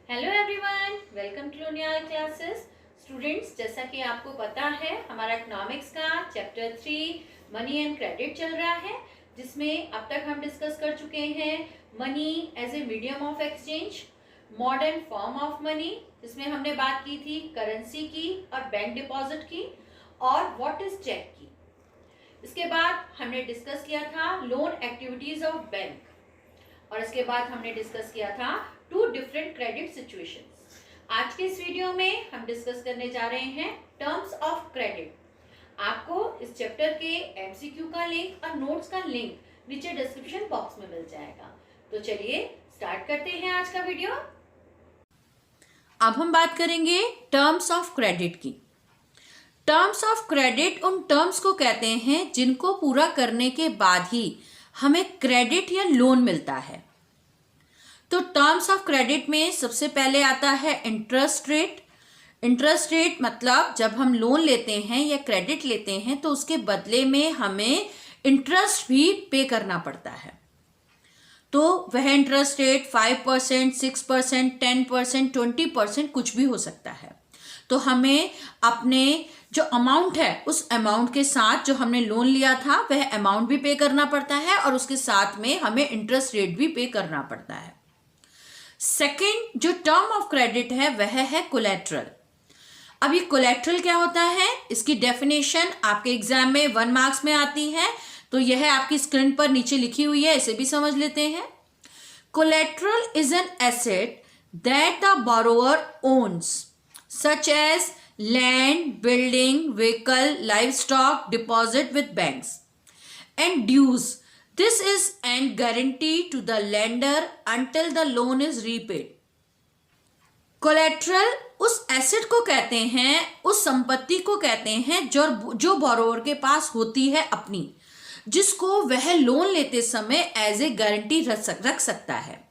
Hello everyone, welcome to Loniyal classes. Students, जैसा कि आपको पता है हमारा इकोनॉमिक्स का चैप्टर 3 मनी एंड क्रेडिट चल रहा है, जिसमें अब तक हम डिस्कस कर चुके हैं money as a medium of exchange, modern form of money, जिसमें हमने बात की थी करेंसी की और बैंक डिपॉजिट की, और व्हाट इज चेक की। इसके बाद हमने डिस्कस किया था लोन एक्टिविटीज ऑफ बैंक, और इसके बाद हमने डिस्कस किया था टू डिफरेंट क्रेडिट सिचुएशंस। आज के इस वीडियो में हम डिस्कस करने जा रहे हैं टर्म्स ऑफ क्रेडिट। आपको इस चैप्टर के एमसीक्यू का लिंक और नोट्स का लिंक नीचे डिस्क्रिप्शन बॉक्स में मिल जाएगा। तो चलिए स्टार्ट करते हैं आज का वीडियो। अब हम बात करेंगे टर्म्स ऑफ क्रेडिट की। टर्म्स ऑफ क्रेडिट उन टर्म्स को कहते हैं जिनको पूरा करने के बाद ही हमें क्रेडिट या लोन मिलता है। तो टर्म्स ऑफ क्रेडिट में सबसे पहले आता है इंटरेस्ट रेट। इंटरेस्ट रेट मतलब जब हम लोन लेते हैं या क्रेडिट लेते हैं तो उसके बदले में हमें इंटरेस्ट भी पे करना पड़ता है। तो वह इंटरेस्ट रेट 5%, 6%, 10%, 20% कुछ भी हो सकता है। तो हमें अपने जो अमाउंट है उस अमाउंट के साथ जो हमने लोन लिया था वह अमाउंट भी पे करना पड़ता है, और उसके साथ में हमें इंटरेस्ट रेट भी पे करना पड़ता है। सेकंड जो टर्म ऑफ क्रेडिट है वह है कोलेट्रल। अब ये कोलेट्रल क्या होता है, इसकी डेफिनेशन आपके एग्जाम में 1 मार्क्स में आती है, तो यह आपकी स्क्रीन पर नीचे लिखी हुई है, इसे भी समझ लेते हैं। Collateral is an asset that the borrower owns such as land, building, vehicle, livestock, deposit with banks, and dues. This is an guarantee to the lender until the loan is repaid. Collateral उस asset को कहते हैं, उस संपत्ति को कहते हैं जो बोरोवर के पास होती है अपनी, जिसको वह लोन लेते समय एज ए गारंटी रख सकता है।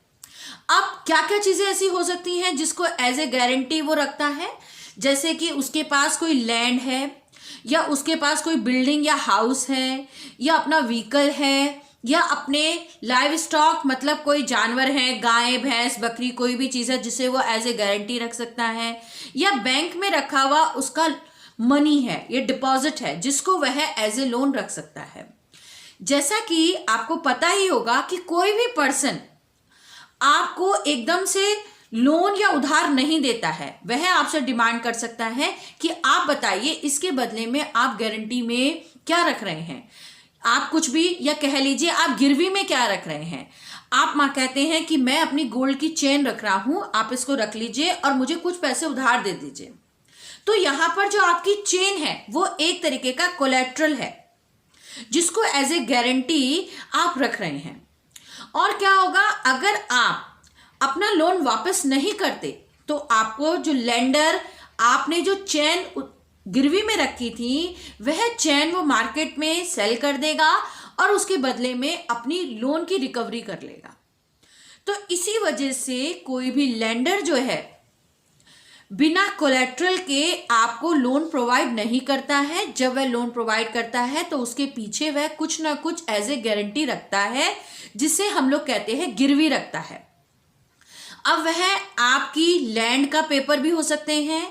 अब क्या क्या चीजें ऐसी हो सकती हैं जिसको एज ए गारंटी वो रखता है, जैसे कि उसके पास कोई लैंड है, या उसके पास कोई बिल्डिंग या हाउस है, या अपना व्हीकल है, या अपने लाइव स्टॉक मतलब कोई जानवर है, गाय भैंस बकरी, कोई भी चीज़ है जिसे वो एज ए गारंटी रख सकता है, या बैंक में रखा हुआ उसका मनी है, ये डिपॉजिट है जिसको वह एज ए लोन रख सकता है। जैसा कि आपको पता ही होगा कि कोई भी पर्सन आपको एकदम से लोन या उधार नहीं देता है, वह आपसे डिमांड कर सकता है कि आप बताइए इसके बदले में आप गारंटी में क्या रख रहे हैं, आप कुछ भी, या कह लीजिए आप गिरवी में क्या रख रहे हैं। आप माँ कहते हैं कि मैं अपनी गोल्ड की चेन रख रहा हूं, आप इसको रख लीजिए और मुझे कुछ पैसे उधार दे दीजिए। तो यहां पर जो आपकी चेन है वो एक तरीके का कोलेट्रल है जिसको एज ए गारंटी आप रख रहे हैं। और क्या होगा, अगर आप अपना लोन वापस नहीं करते तो आपको जो लेंडर, आपने जो चेन गिरवी में रखी थी वह चेन वो मार्केट में सेल कर देगा और उसके बदले में अपनी लोन की रिकवरी कर लेगा। तो इसी वजह से कोई भी लेंडर जो है बिना कोलेट्रल के आपको लोन प्रोवाइड नहीं करता है। जब वह लोन प्रोवाइड करता है तो उसके पीछे वह कुछ ना कुछ एज ए गारंटी रखता है, जिसे हम लोग कहते हैं गिरवी रखता है। अब वह आपकी लैंड का पेपर भी हो सकते हैं,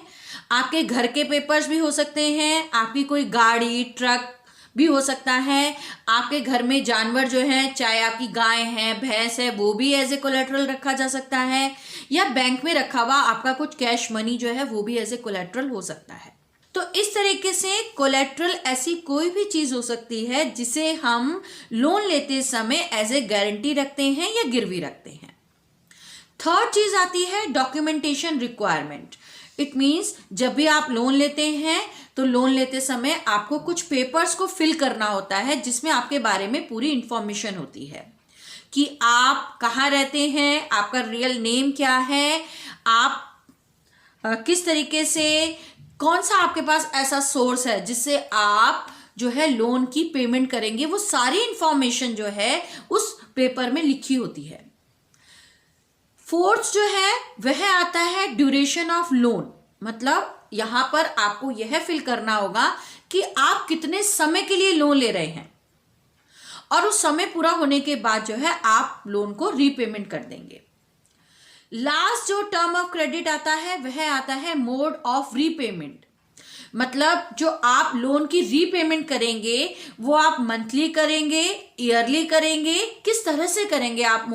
आपके घर के पेपर्स भी हो सकते हैं, आपकी कोई गाड़ी ट्रक भी हो सकता है, आपके घर में जानवर जो है, चाहे आपकी गाय है भैंस है, वो भी एज ए कोलेट्रल रखा जा सकता है, या बैंक में रखा हुआ आपका कुछ कैश मनी जो है वो भी एज ए कोलेट्रल हो सकता है। तो इस तरीके से कोलेट्रल ऐसी कोई भी चीज हो सकती है जिसे हम लोन लेते समय एज ए गारंटी रखते हैं या गिरवी रखते हैं। थर्ड चीज आती है डॉक्यूमेंटेशन रिक्वायरमेंट। इट मीन्स जब भी आप लोन लेते हैं तो लोन लेते समय आपको कुछ पेपर्स को फिल करना होता है, जिसमें आपके बारे में पूरी इंफॉर्मेशन होती है कि आप कहाँ रहते हैं, आपका रियल नेम क्या है, आप किस तरीके से, कौन सा आपके पास ऐसा सोर्स है जिससे आप जो है लोन की पेमेंट करेंगे, वो सारी इंफॉर्मेशन जो है उस पेपर में लिखी होती है। फोर्थ जो है वह आता है ड्यूरेशन ऑफ लोन, मतलब यहां पर आपको यह फिल करना होगा कि आप कितने समय के लिए लोन ले रहे हैं, और उस समय पूरा होने के बाद जो है आप लोन को रीपेमेंट कर देंगे। लास्ट जो टर्म ऑफ क्रेडिट आता है वह आता है मोड ऑफ रीपेमेंट। मतलब जो आप लोन की रीपेमेंट करेंगे वो आप मंथली करेंगे, ईयरली करेंगे, किस तरह से करेंगे आप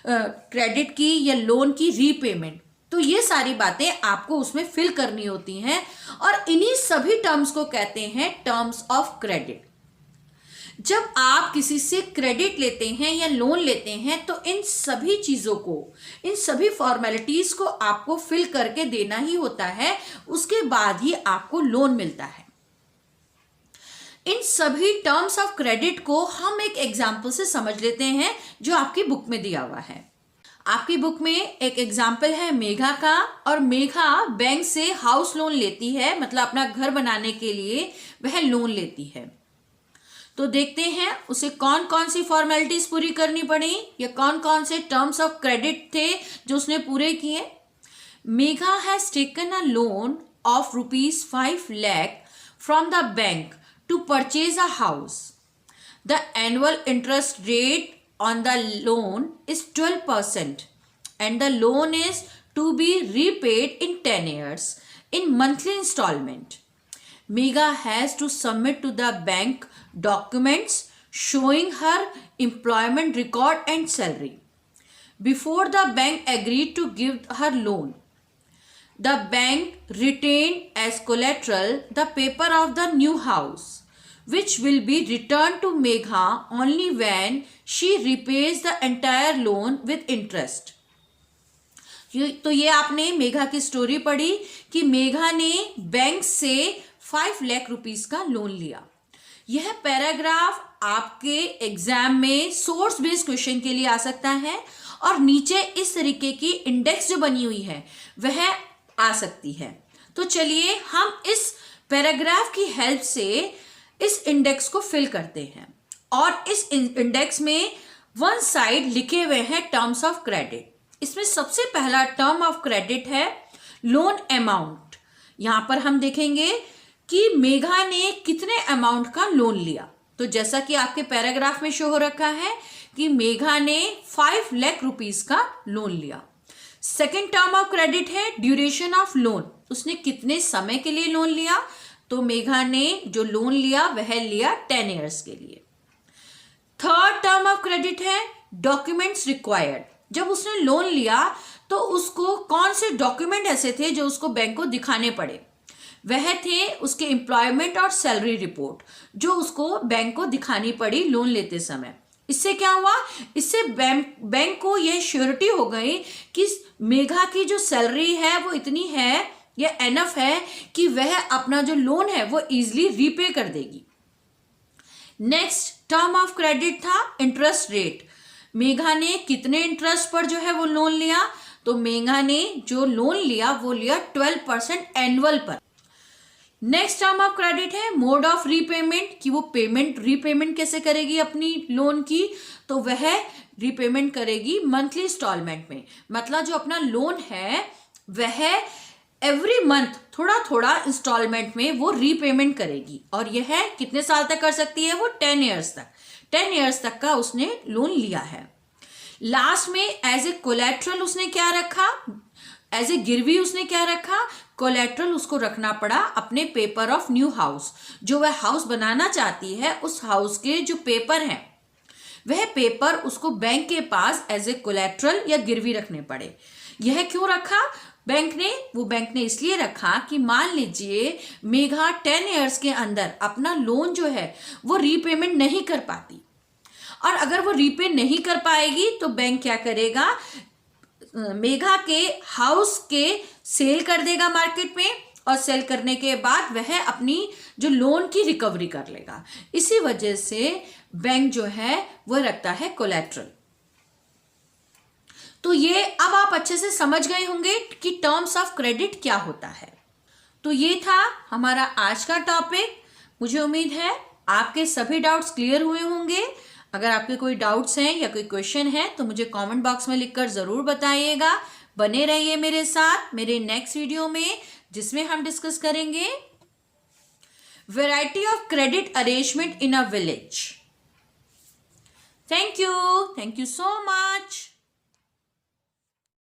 क्रेडिट की या लोन की रीपेमेंट। तो ये सारी बातें आपको उसमें फिल करनी होती हैं और इन्हीं सभी टर्म्स को कहते हैं टर्म्स ऑफ क्रेडिट। जब आप किसी से क्रेडिट लेते हैं या लोन लेते हैं तो इन सभी चीज़ों को, इन सभी फॉर्मेलिटीज़ को आपको फिल करके देना ही होता है, उसके बाद ही आपको लोन मिलता है। इन सभी टर्म्स ऑफ क्रेडिट को हम एक एग्जाम्पल से समझ लेते हैं जो आपकी बुक में दिया हुआ है। आपकी बुक में एक एग्जाम्पल है मेघा का, और मेघा बैंक से हाउस लोन लेती है, मतलब अपना घर बनाने के लिए वह लोन लेती है। तो देखते हैं उसे कौन कौन सी फॉर्मेलिटीज पूरी करनी पड़ी या कौन कौन से टर्म्स ऑफ क्रेडिट थे जो उसने पूरे किए। Megha has taken a loan of ₹5 lakh from the bank to purchase a house. The annual interest rate on the loan is 12% and the loan is to be repaid in 10 years in monthly installment. Megha has to submit to the bank documents showing her employment record and salary. Before the bank agreed to give her loan, the bank retained as collateral the paper of the new house, which will be returned to Megha only when she repays the entire loan with interest. तो ये आपने मेघा की story पढ़ी कि मेघा ने bank से 5 lakh rupees का loan लिया। यह पैराग्राफ आपके एग्जाम में सोर्स बेस्ड क्वेश्चन के लिए आ सकता है और नीचे इस तरीके की इंडेक्स जो बनी हुई है वह आ सकती है। तो चलिए हम इस पैराग्राफ की हेल्प से इस इंडेक्स को फिल करते हैं और इस इंडेक्स में वन साइड लिखे हुए हैं टर्म्स ऑफ क्रेडिट। इसमें सबसे पहला टर्म ऑफ क्रेडिट है लोन अमाउंट। यहां पर हम देखेंगे कि मेघा ने कितने अमाउंट का लोन लिया। तो जैसा कि आपके पैराग्राफ में शो हो रखा है कि मेघा ने 5 लाख रुपीस का लोन लिया। सेकेंड टर्म ऑफ क्रेडिट है ड्यूरेशन ऑफ लोन। उसने कितने समय के लिए लोन लिया। तो मेघा ने जो लोन लिया वह लिया 10 ईयर्स के लिए। थर्ड टर्म ऑफ क्रेडिट है डॉक्यूमेंट्स रिक्वायर्ड। जब उसने लोन लिया तो उसको कौन से डॉक्यूमेंट ऐसे थे जो उसको बैंक को दिखाने पड़े। वह थे उसके एम्प्लॉयमेंट और सैलरी रिपोर्ट जो उसको बैंक को दिखानी पड़ी लोन लेते समय। इससे क्या हुआ, इससे बैंक को यह श्योरिटी हो गई कि मेघा की जो सैलरी है वो इतनी है या एनफ है कि वह अपना जो लोन है वो इजीली रीपे कर देगी। नेक्स्ट टर्म ऑफ क्रेडिट था इंटरेस्ट रेट। मेघा ने कितने इंटरेस्ट पर जो है वो लोन लिया। तो मेघा ने जो लोन लिया वो लिया 12% एनुअल पर। नेक्स्ट टर्म ऑफ क्रेडिट है मोड ऑफ रीपेमेंट, कि वो रीपेमेंट कैसे करेगी अपनी लोन की। तो वह रीपेमेंट करेगी मंथली इंस्टॉलमेंट में। मतलब जो अपना लोन है वह एवरी मंथ थोड़ा थोड़ा इंस्टॉलमेंट में वो रीपेमेंट करेगी और यह कितने साल तक कर सकती है, वो 10 ईयर्स तक। 10 ईयर्स तक का उसने लोन लिया है। लास्ट में एज ए कोलेट्रल उसने क्या रखा, एज ए गिरवी उसने क्या रखा, कोलेट्रल उसको रखना पड़ा अपने पेपर ऑफ न्यू हाउस। जो वह हाउस बनाना चाहती है उस हाउस के जो पेपर हैं वह पेपर उसको बैंक के पास एज ए कोलेट्रल या गिरवी रखने पड़े। यह क्यों रखा बैंक ने इसलिए रखा कि मान लीजिए मेघा 10 ईयर्स के अंदर अपना लोन जो है वो रीपेमेंट नहीं कर पाती, और अगर वो रीपे नहीं कर पाएगी तो बैंक क्या करेगा, मेघा के हाउस के सेल कर देगा मार्केट में, और सेल करने के बाद वह अपनी जो लोन की रिकवरी कर लेगा। इसी वजह से बैंक जो है वो रखता है कोलेट्रल। तो ये अब आप अच्छे से समझ गए होंगे कि टर्म्स ऑफ क्रेडिट क्या होता है। तो ये था हमारा आज का टॉपिक। मुझे उम्मीद है आपके सभी डाउट्स क्लियर हुए होंगे। अगर आपके कोई डाउट्स हैं या कोई क्वेश्चन है तो मुझे कमेंट बॉक्स में लिखकर ज़रूर बताइएगा। बने रहिए मेरे साथ मेरे नेक्स्ट वीडियो में, जिसमें हम डिस्कस करेंगे variety of credit arrangement in a village. Thank you so much.